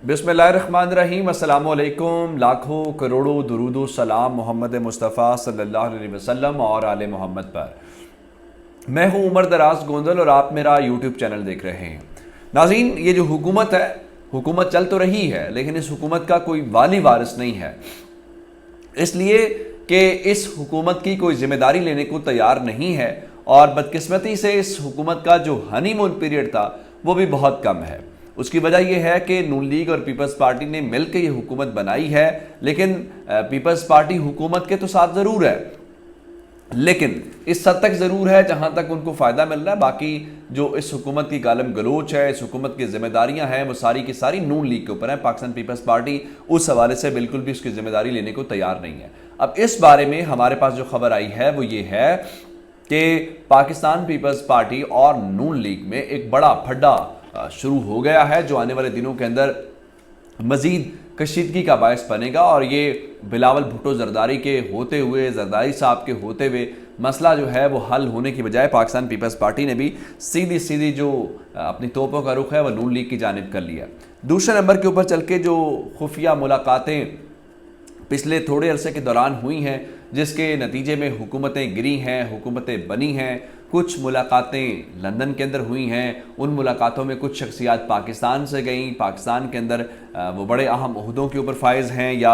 बिस्मिल्लाहिर्रहमानिर्रहीम। अस्सलाम वालेकुम। लाखों करोड़ों दुरूद व सलाम मोहम्मद मुस्तफ़ा सल्लल्लाहु अलैहि वसल्लम और आले मोहम्मद पर। मैं हूं उमर दराज गोंदल और आप मेरा यूट्यूब चैनल देख रहे हैं। नाज़रीन, ये जो हुकूमत है, हुकूमत चल तो रही है लेकिन इस हुकूमत का कोई वाली वारिस नहीं है, इसलिए कि इस हुकूमत की कोई जिम्मेदारी लेने को तैयार नहीं है और बदकिस्मती से इस हुकूमत का जो हनीमून पीरियड था वो भी बहुत कम है। उसकी वजह यह है कि नून लीग और पीपल्स पार्टी ने मिलकर ये हुकूमत बनाई है, लेकिन पीपल्स पार्टी हुकूमत के तो साथ ज़रूर है, लेकिन इस हद तक ज़रूर है जहां तक उनको फ़ायदा मिल रहा है। बाकी जो इस हुकूमत की गालम गलोच है, इस हुकूमत की जिम्मेदारियां हैं, वो सारी की सारी नून लीग के ऊपर है। पाकिस्तान पीपल्स पार्टी उस हवाले से बिल्कुल भी उसकी जिम्मेदारी लेने को तैयार नहीं है। अब इस बारे में हमारे पास जो खबर आई है वो ये है कि पाकिस्तान पीपल्स पार्टी और नून लीग में एक बड़ा फड्डा शुरू हो गया है, जो आने वाले दिनों के अंदर मजीद कशीदगी का बायस बनेगा। और ये बिलावल भुट्टो जरदारी के होते हुए, जरदारी साहब के होते हुए मसला जो है वो हल होने की बजाय पाकिस्तान पीपल्स पार्टी ने भी सीधी सीधी जो अपनी तोपों का रुख है वो नून लीग की जानिब कर लिया। दूसरे नंबर के ऊपर चल के जो खुफिया मुलाकातें पिछले थोड़े अरसे के दौरान हुई हैं, जिसके नतीजे में हुकूमतें गिरी हैं, हुकूमतें बनी हैं। कुछ मुलाकातें लंदन के अंदर हुई हैं, उन मुलाकातों में कुछ शख्सियात पाकिस्तान से गईं, पाकिस्तान के अंदर वो बड़े अहम ओहदों के ऊपर फायज़ हैं या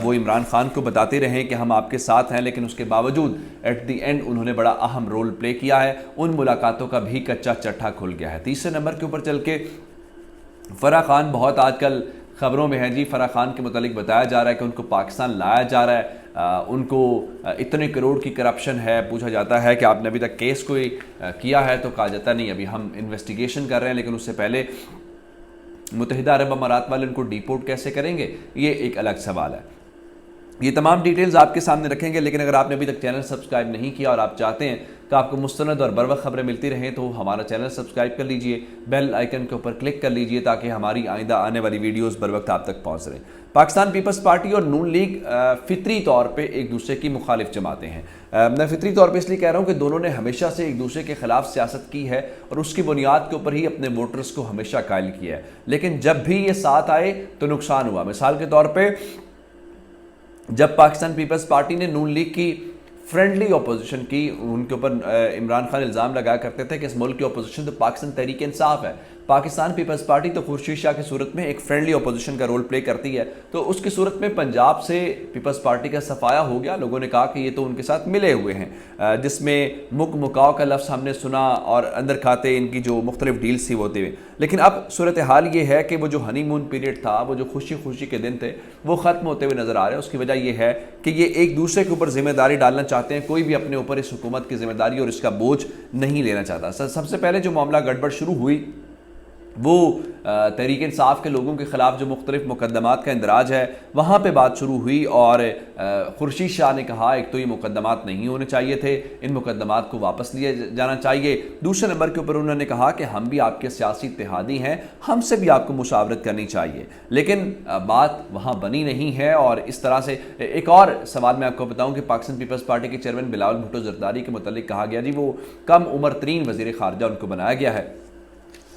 वो इमरान खान को बताते रहें कि हम आपके साथ हैं, लेकिन उसके बावजूद एट दी एंड उन्होंने बड़ा अहम रोल प्ले किया है। उन मुलाकातों का भी कच्चा चट्टा खुल गया है। तीसरे नंबर के ऊपर चल के फराह खान बहुत आजकल खबरों में है जी। फराह खान के मुतालिक बताया जा रहा है कि उनको पाकिस्तान लाया जा रहा है, उनको इतने करोड़ की करप्शन है। पूछा जाता है कि आपने अभी तक केस कोई किया है, तो कहा जाता नहीं, अभी हम इन्वेस्टिगेशन कर रहे हैं, लेकिन उससे पहले मुत्तहिदा अरब अमारात वाले उनको डिपोर्ट कैसे करेंगे, ये एक अलग सवाल है। ये तमाम डिटेल्स आपके सामने रखेंगे, लेकिन अगर आपने अभी तक चैनल सब्सक्राइब नहीं किया और आप चाहते हैं कि आपको मुस्तनद और बर वक्त खबरें मिलती रहें, तो हमारा चैनल सब्सक्राइब कर लीजिए, बेल आइकन के ऊपर क्लिक कर लीजिए, ताकि हमारी आइंदा आने वाली वीडियोस बर वक्त आप तक पहुंच रहे। पाकिस्तान पीपल्स पार्टी और नून लीग फितरी तौर पर एक दूसरे की मुखालिफ जमातें हैं। मैं फितरी तौर पर इसलिए कह रहा हूँ कि दोनों ने हमेशा से एक दूसरे के खिलाफ सियासत की है और उसकी बुनियाद के ऊपर ही अपने वोटर्स को हमेशा कायल किया है, लेकिन जब भी ये साथ आए तो नुकसान हुआ। मिसाल के तौर पर जब पाकिस्तान पीपल्स पार्टी ने नून लीग की फ्रेंडली अपोजिशन की, उनके ऊपर इमरान खान इल्ज़ाम लगाया करते थे कि इस मुल्क की अपोजिशन तो पाकिस्तान तहरीक इंसाफ है, पाकिस्तान पीपल्स पार्टी तो खुर्शीद शाह की सूरत में एक फ्रेंडली अपोजिशन का रोल प्ले करती है। तो उसकी सूरत में पंजाब से पीपल्स पार्टी का सफाया हो गया। लोगों ने कहा कि ये तो उनके साथ मिले हुए हैं, जिसमें मुकाव का लफ्ज़ हमने सुना और अंदर खाते इनकी जो मुख्तलिफ डील्स थी वो होते हुए। लेकिन अब सूरत हाल ये है कि वो जो हनीमून पीरियड था, वो जो खुशी खुशी के दिन थे, वो ख़त्म होते हुए नज़र आ रहे हैं। उसकी वजह यह है कि ये एक दूसरे के ऊपर जिम्मेदारी डालना चाहते हैं। कोई भी अपने ऊपर इस हुकूमत की जिम्मेदारी और इसका बोझ नहीं लेना चाहता। सबसे पहले जो मामला गड़बड़ शुरू हुई वो तहरीक इंसाफ के लोगों के ख़िलाफ़ जो मुख्तलिफ मुकदमात का इंदराज है, वहाँ पे बात शुरू हुई और खुर्शीद शाह ने कहा एक तो ये मुकदमात नहीं होने चाहिए थे, इन मुकदमात को वापस लिया जाना चाहिए। दूसरे नंबर के ऊपर उन्होंने कहा कि हम भी आपके सियासी इत्तेहादी हैं, हमसे भी आपको मुशावरत करनी चाहिए, लेकिन बात वहाँ बनी नहीं है। और इस तरह से एक और सवाल मैं आपको बताऊँ कि पाकिस्तान पीपल्स पार्टी के चेयरमैन बिलावल भुट्टो जरदारी के मुतालिक कहा गया जी वो कम उम्र तरीन वज़ीर ख़ारजा उनको बनाया गया है।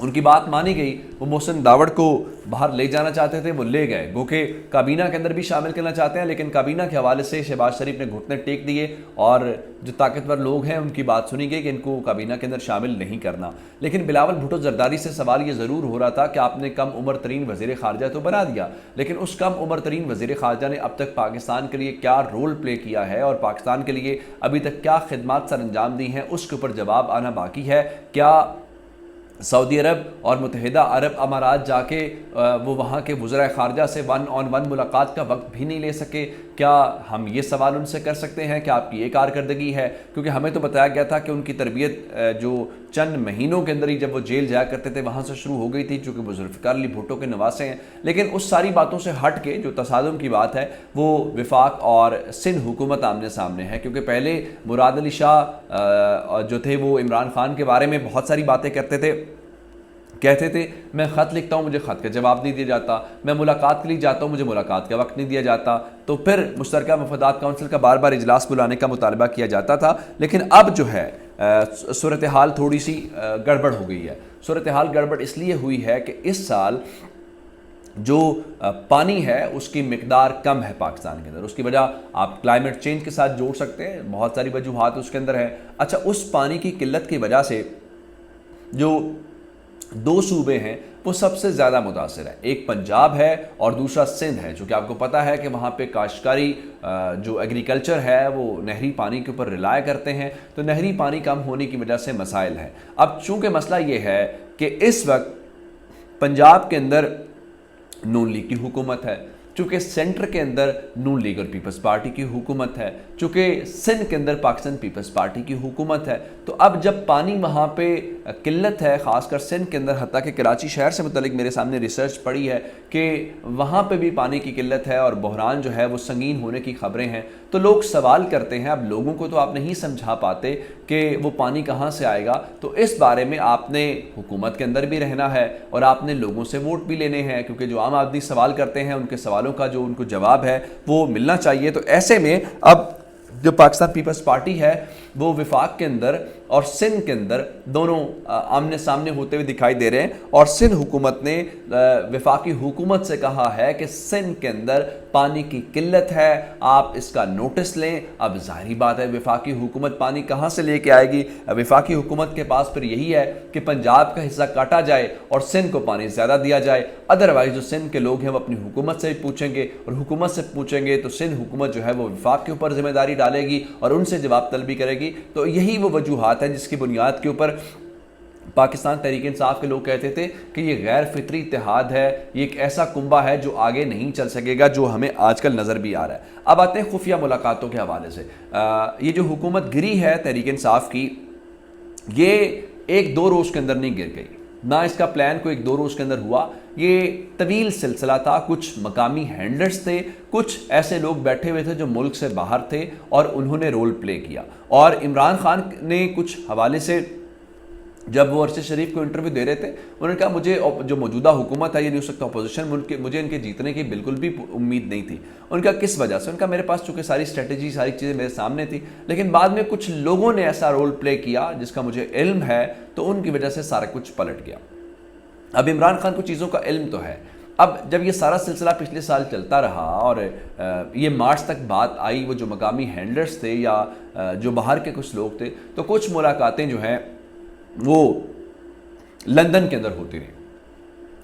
उनकी बात मानी गई, वो मोहसिन दावड़ को बाहर ले जाना चाहते थे, वो ले गए, गो के काबीना के अंदर भी शामिल करना चाहते हैं, लेकिन काबीना के हवाले से शहबाज शरीफ ने घुटने टेक दिए और जो ताकतवर लोग हैं उनकी बात सुनी गई कि इनको काबीना के अंदर शामिल नहीं करना। लेकिन बिलावल भुट्टो जरदारी से सवाल ये ज़रूर हो रहा था कि आपने कम उम्र तरीन वज़ीर ख़ारजा तो बना दिया, लेकिन उस कम उम्र तरीन वज़ीर ख़ारजा ने अब तक पाकिस्तान के लिए क्या रोल प्ले किया है और पाकिस्तान के लिए अभी तक क्या खिदमत सर अंजाम दी हैं, उसके ऊपर जवाब आना बाकी है। क्या सऊदी अरब और मुत्तहिदा अरब अमारात जाके वो वहाँ के वज़ीर ख़ारजा से 1-on-1 मुलाकात का वक्त भी नहीं ले सके? क्या हम ये सवाल उनसे कर सकते हैं कि आपकी ये कारकर्दगी है? क्योंकि हमें तो बताया गया था कि उनकी तरबियत जो चंद महीनों के अंदर ही जब वो जेल जाया करते थे वहाँ से शुरू हो गई थी, चूँकि वो ज़ुल्फ़िकार अली भुट्टो के नवासे हैं। लेकिन उस सारी बातों से हट के जो तसादुम की बात है वो वफाक और सिंध हुकूमत आमने सामने है। क्योंकि पहले मुराद अली शाह जो थे वो इमरान खान के बारे में बहुत सारी बातें करते थे, कहते थे मैं ख़त लिखता हूँ मुझे ख़त का जवाब नहीं दिया जाता, मैं मुलाकात के लिए जाता हूँ मुझे मुलाकात का वक्त नहीं दिया जाता। तो फिर मुश्तरका मफादात काउंसिल का बार बार इजलास बुलाने का मुतालबा किया जाता था। लेकिन अब जो है सूरत हाल थोड़ी सी गड़बड़ हो गई है। सूरत हाल गड़बड़ इसलिए हुई है कि इस साल جو پانی ہے اس کی مقدار کم ہے پاکستان کے اندر. اس کی وجہ آپ کلائمیٹ چینج کے ساتھ جوڑ سکتے ہیں, بہت ساری وجوہات اس کے اندر ہے. اچھا, اس پانی کی قلت کی وجہ سے جو دو صوبے ہیں وہ سب سے زیادہ متاثر ہے, ایک پنجاب ہے اور دوسرا سندھ ہے, چونکہ آپ کو پتہ ہے کہ وہاں پہ کاشتکاری جو ایگریکلچر ہے وہ نہری پانی کے اوپر ریلائے کرتے ہیں, تو نہری پانی کم ہونے کی وجہ سے مسائل ہیں. اب چونکہ مسئلہ یہ ہے کہ اس وقت پنجاب کے اندر نون لیگ کی حکومت ہے, چونکہ سینٹر کے اندر نون لیگ اور پیپلز پارٹی کی حکومت ہے, چونکہ سندھ کے اندر پاکستان پیپلز پارٹی کی حکومت ہے, تو اب جب پانی وہاں پہ قلت ہے, خاص کر سندھ کے اندر, حتیٰ کہ کراچی شہر سے متعلق میرے سامنے ریسرچ پڑی ہے کہ وہاں پہ بھی پانی کی قلت ہے اور بحران جو ہے وہ سنگین ہونے کی خبریں ہیں, تو لوگ سوال کرتے ہیں. اب لوگوں کو تو آپ نہیں سمجھا پاتے کہ وہ پانی کہاں سے آئے گا, تو اس بارے میں آپ نے حکومت کے اندر بھی رہنا ہے اور آپ نے لوگوں سے ووٹ بھی لینے ہیں, کیونکہ جو عام آدمی سوال کرتے ہیں ان کے سوالوں کا جو ان کو جواب ہے وہ ملنا چاہیے. تو ایسے میں اب جو پاکستان پیپلز پارٹی ہے وہ وفاق کے اندر اور سندھ کے اندر دونوں آمنے سامنے ہوتے ہوئے دکھائی دے رہے ہیں, اور سندھ حکومت نے وفاقی حکومت سے کہا ہے کہ سندھ کے اندر پانی کی قلت ہے, آپ اس کا نوٹس لیں. اب ظاہری بات ہے وفاقی حکومت پانی کہاں سے لے کے آئے گی؟ وفاقی حکومت کے پاس پھر یہی ہے کہ پنجاب کا حصہ کاٹا جائے اور سندھ کو پانی زیادہ دیا جائے, ادروائز جو سندھ کے لوگ ہیں وہ اپنی حکومت سے پوچھیں گے, اور حکومت سے پوچھیں گے تو سندھ حکومت جو ہے وہ وفاق کے اوپر ذمہ داری ڈالے گی اور ان سے جواب طلبی کرے گی. تو یہی وہ وجوہات ہیں جس کی بنیاد کے اوپر پاکستان تحریک انصاف کے لوگ کہتے تھے کہ یہ غیر فطری اتحاد ہے, یہ ایک ایسا کنبہ ہے جو آگے نہیں چل سکے گا, جو ہمیں آج کل نظر بھی آ رہا ہے. اب آتے ہیں خفیہ ملاقاتوں کے حوالے سے. یہ جو حکومت گری ہے تحریک انصاف کی, یہ ایک دو روز کے اندر نہیں گر گئی, نہ اس کا پلان کوئی ایک دو روز کے اندر ہوا, یہ طویل سلسلہ تھا. کچھ مقامی ہینڈلرز تھے, کچھ ایسے لوگ بیٹھے ہوئے تھے جو ملک سے باہر تھے اور انہوں نے رول پلے کیا, اور عمران خان نے کچھ حوالے سے جب وہ ارشد شریف کو انٹرویو دے رہے تھے انہوں نے کہا مجھے جو موجودہ حکومت ہے یہ نہیں ہو سکتا اپوزیشن, مجھے ان کے جیتنے کی بالکل بھی امید نہیں تھی. ان کا کس وجہ سے؟ ان کا میرے پاس چونکہ ساری اسٹریٹجی ساری چیزیں میرے سامنے تھی, لیکن بعد میں کچھ لوگوں نے ایسا رول پلے کیا جس کا مجھے علم ہے, تو ان کی وجہ سے سارا کچھ پلٹ گیا. اب عمران خان کو چیزوں کا علم تو ہے. اب جب یہ سارا سلسلہ پچھلے سال چلتا رہا اور یہ مارچ تک بات آئی, وہ جو مقامی ہینڈلرز تھے یا جو باہر کے کچھ لوگ تھے, تو کچھ ملاقاتیں جو ہیں وہ لندن کے اندر ہوتی رہی.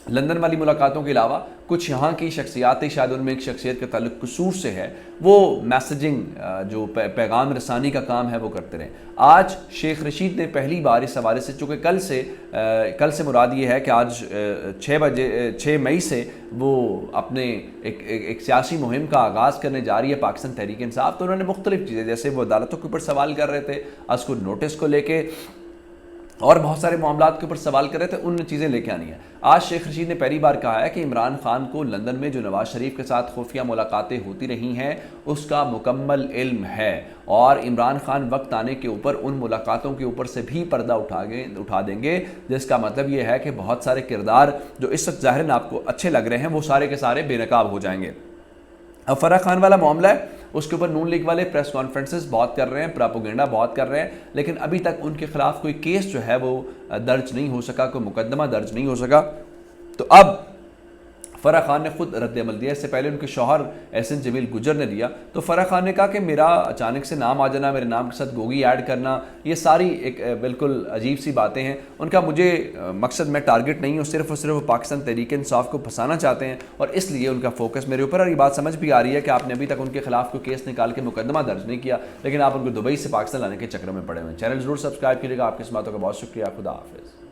لندن والی ملاقاتوں کے علاوہ کچھ یہاں کی شخصیات تھی, شاید ان میں ایک شخصیت کا تعلق قصور سے ہے, وہ میسیجنگ جو پیغام رسانی کا کام ہے وہ کرتے رہے. آج شیخ رشید نے پہلی بار اس حوالے سے, چونکہ کل سے مراد یہ ہے کہ آج 6 مئی سے وہ اپنے ایک سیاسی مہم کا آغاز کرنے جا رہی ہے پاکستان تحریک انصاف, تو انہوں نے مختلف چیزیں, جیسے وہ عدالتوں کے اوپر سوال کر رہے تھے, از کو نوٹس کو لے کے اور بہت سارے معاملات کے اوپر سوال کر رہے تھے, ان چیزیں لے کے آنی ہے. آج شیخ رشید نے پہلی بار کہا ہے کہ عمران خان کو لندن میں جو نواز شریف کے ساتھ خفیہ ملاقاتیں ہوتی رہی ہیں اس کا مکمل علم ہے, اور عمران خان وقت آنے کے اوپر ان ملاقاتوں کے اوپر سے بھی پردہ اٹھا دیں گے, جس کا مطلب یہ ہے کہ بہت سارے کردار جو اس وقت ظاہراً آپ کو اچھے لگ رہے ہیں وہ سارے کے سارے بے نقاب ہو جائیں گے. اب فرح خان والا معاملہ ہے, اس کے اوپر نون لیگ والے پریس کانفرنسز بہت کر رہے ہیں, پراپوگنڈا بہت کر رہے ہیں, لیکن ابھی تک ان کے خلاف کوئی کیس جو ہے وہ درج نہیں ہو سکا, کوئی مقدمہ درج نہیں ہو سکا. تو اب فرح خان نے خود رد عمل دیا. اس سے پہلے ان کے شوہر احسن جمیل گجر نے دیا, تو فرح خان نے کہا کہ میرا اچانک سے نام آ جانا, میرے نام کے ساتھ گوگی ایڈ کرنا, یہ ساری ایک بالکل عجیب سی باتیں ہیں. ان کا مجھے مقصد, میں ٹارگٹ نہیں ہوں, صرف اور صرف پاکستان تحریک انصاف کو پھنسانا چاہتے ہیں, اور اس لیے ان کا فوکس میرے اوپر. اور یہ بات سمجھ بھی آ رہی ہے کہ آپ نے ابھی تک ان کے خلاف کوئی کیس نکال کے مقدمہ درج نہیں کیا, لیکن آپ ان کو دبئی سے پاکستان لانے کے چکر میں پڑے ہوئے ہیں. چینل ضرور سبسکرائب کیجیے گا. آپ کی اس باتوں کا بہت شکریہ. خدا حافظ.